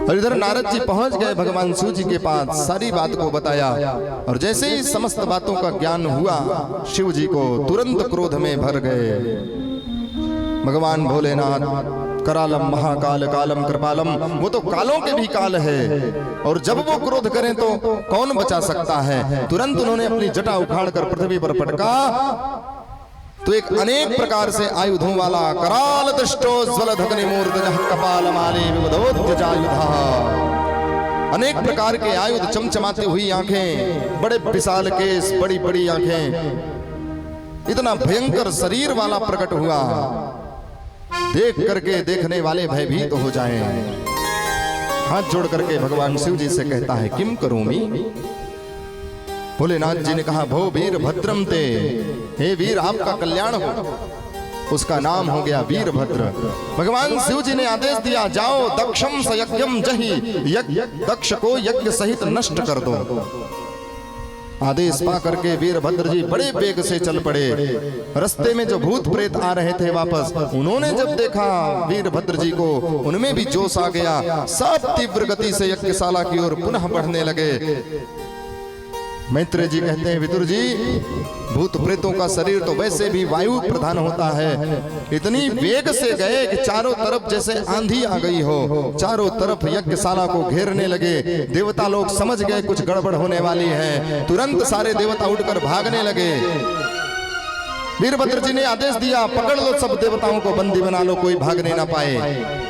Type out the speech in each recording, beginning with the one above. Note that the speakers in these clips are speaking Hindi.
और इधर नारद जी पहुंच गए भगवान शिव जी के पास, सारी बात को बताया। और जैसे ही समस्त बातों का ज्ञान हुआ, शिव जी को तुरंत क्रोध में भर गए। भगवान भोलेनाथ करालम महाकाल कालम कृपालम, वो तो कालों के भी काल है, और जब वो क्रोध करें तो कौन बचा सकता है। तुरंत उन्होंने अपनी जटा उखाड़कर पृथ्वी पर पटका, तो एक अनेक प्रकार से आयुधों वाला कराल दृष्टोज्वल धग्नि मूर्धजः कपाल माले विवदोद्यजायुधः, अनेक प्रकार के आयुध, चमचमाती हुई आंखें, बड़े विशाल केस, बड़ी बड़ी आंखें, इतना भयंकर शरीर वाला प्रकट हुआ। देख करके देखने वाले भयभीत हो जाएं। हाथ जोड़ करके भगवान शिव जी से कहता है, किम करूमी। भोलेनाथ जी ने कहा, भो वीर भद्रम ते, हे वीर आपका कल्याण हो। उसका नाम हो गया वीरभद्र। भगवान शिव जी ने आदेश दिया, जाओ दक्षम स यज्ञम जहि, दक्ष को यज्ञ सहित नष्ट कर दो। आदेश पा करके वीरभद्र जी बड़े वेग से चल पड़े। रास्ते में जो भूत प्रेत आ रहे थे वापस, उन्होंने जब देखा वीरभद्र जी को, उनमें भी जोश आ गया। सब तीव्र गति से यज्ञशाला की ओर पुनः बढ़ने लगे। मैत्रेय जी कहते हैं, विदुर जी, भूत प्रेतों का शरीर तो वैसे भी वायु प्रधान होता है, इतनी वेग से गए कि चारों तरफ जैसे आंधी आ गई हो, चारों तरफ यज्ञशाला को घेरने लगे। देवता लोग समझ गए कुछ गड़बड़ होने वाली है, तुरंत सारे देवता उठकर भागने लगे। वीरभद्र जी ने आदेश दिया, पकड़ लो सब देवताओं को, बंदी बना लो, कोई भागने ना पाए।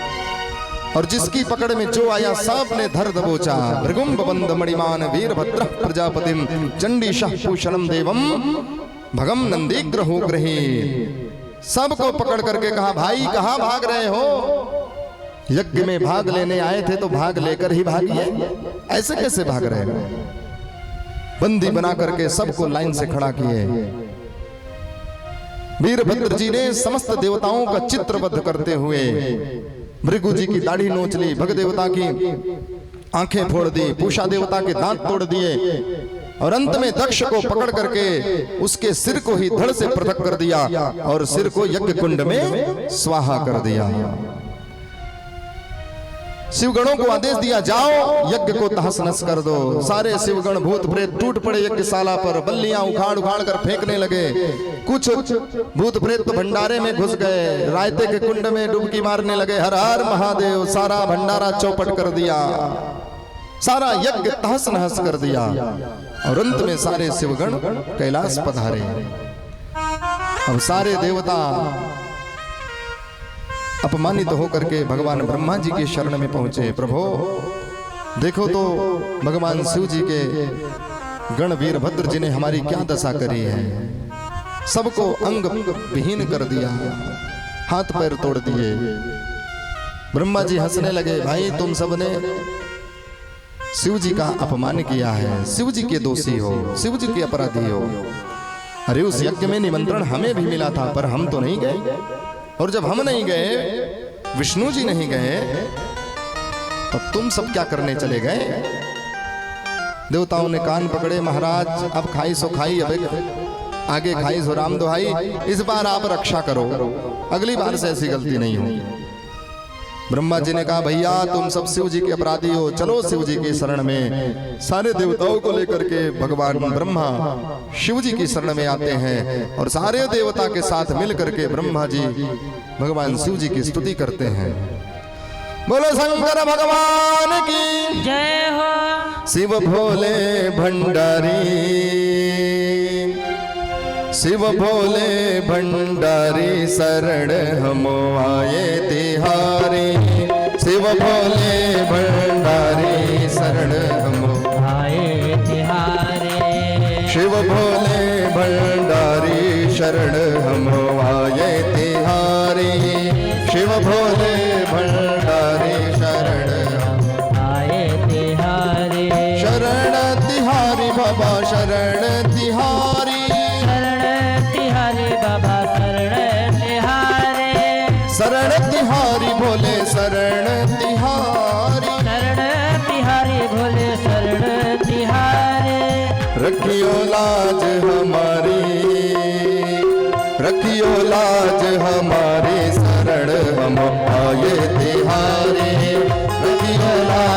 और जिसकी पकड़ में जो आया सब ने धर दबोचा। भृगुंब बंद मणिमान वीरभद्र प्रजापतिम चंडीशः पूषणम देवम भगम नंदीग्रहो ग्रही। सबको पकड़ करके कहा, भाई कहां भाग रहे हो? यज्ञ में भाग लेने आए थे तो भाग लेकर ही भागिए, ऐसे कैसे भाग रहे हो? बंदी बना करके सबको लाइन से खड़ा किए। वीरभद्र जी ने समस्त देवताओं का चित्रबद्ध करते हुए भृगु जी की दाढ़ी नोच ली, भग देवता की आंखें फोड़ दी, पूषा देवता के दांत तोड़ दिए, और अंत में दक्ष को पकड़ करके उसके सिर को ही धड़ से पृथक कर दिया और सिर को यज्ञ कुंड में स्वाहा कर दिया। शिवगणों को आदेश दिया, जाओ यज्ञ को तहस नस कर दो। सारे शिवगण भूत प्रेत टूट पड़े यज्ञशाला पर, बल्लियां उखाड़ उखाड़ कर फेंकने लगे। कुछ भूत प्रेत तो भंडारे में घुस गए, रायते के कुंड में डुबकी मारने लगे। हर हर महादेव, सारा भंडारा चौपट कर दिया, सारा यज्ञ तहस नहस कर दिया। और अंत में सारे शिवगण कैलाश पधारे। अब सारे देवता अपमानित होकर के भगवान ब्रह्मा जी के शरण में पहुंचे। प्रभो देखो तो भगवान शिव जी के गण वीरभद्र जी ने हमारी क्या दशा करी है, सबको अंग विहीन कर दिया, हाथ पैर तोड़ दिए। ब्रह्मा जी हंसने लगे, भाई तुम सबने शिव जी का अपमान किया है, शिव जी के दोषी हो, शिव जी के अपराधी हो। अरे उस यज्ञ में निमंत्रण हमें भी मिला था, पर हम तो नहीं गए, और जब हम नहीं गए, विष्णु जी नहीं गए, तब तुम सब क्या करने चले गए? देवताओं ने कान पकड़े, महाराज अब खाई सो खाई, अब आगे खाई सो राम दुहाई, इस बार आप रक्षा करो, अगली बार से ऐसी गलती नहीं होगी। ब्रह्मा जी ने कहा, भैया तुम सब शिव जी के अपराधी हो, चलो शिव जी की शरण में। सारे देवताओं को लेकर के भगवान ब्रह्मा शिव जी की शरण में आते हैं, और सारे देवता के साथ मिल करके ब्रह्मा जी भगवान शिव जी की स्तुति करते हैं। बोलो शंकर भगवान की जय हो। शिव भोले भंडारी, शिव भोले भंडारी शरण हम आए तिहारी। शिव भोले भंडारी शरण हम आए तिहारे। शिव भोले भंडारी शरण हम आए तिहारी। शिव भोले भंडारी शरण हम आए तिहारे। शरण तिहारी बाबा शरण तिहारी। बाबा शरण तिहारे। शरण तिहारी भोले शरण तिहारी। शरण तिहारी भोले शरण तिहारे। रखियो लाज हमारी, रखियो लाज हमारी, शरण हम आए तिहारी। रखियो लाज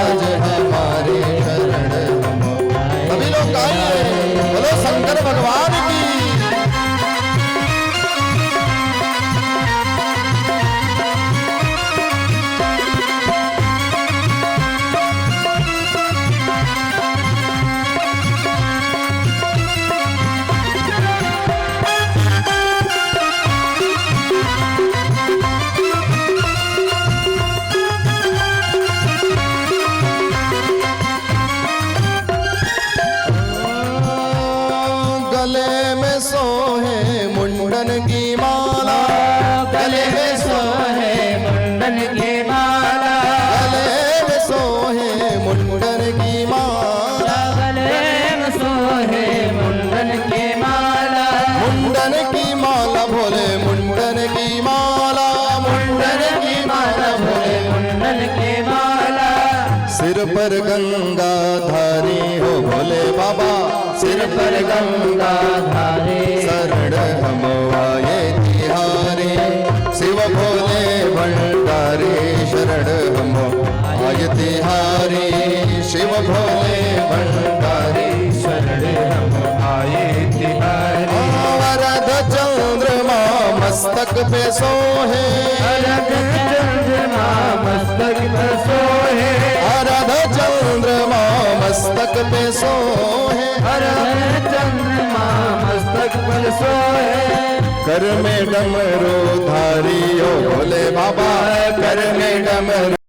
सिर पर गंगा धारी हो भोले बाबा, सिर पर गंगा धारे शरण हम आए तिहारे, शिव भोले भंडारी शरण हम आए तिहारे, शिव भोले भंडारी शरण हम आए तिहारी। वरद चंद्रमा मस्तक पे सोहे, अरग चंद्रमा मस्तक पे सोहे, अरद चंद्रमा मस्तक पे सोहे, अरग चंद्रमा मस्तक पर सोहे। कर में डमरू धारी ओ भोले बाबा, कर में डमरू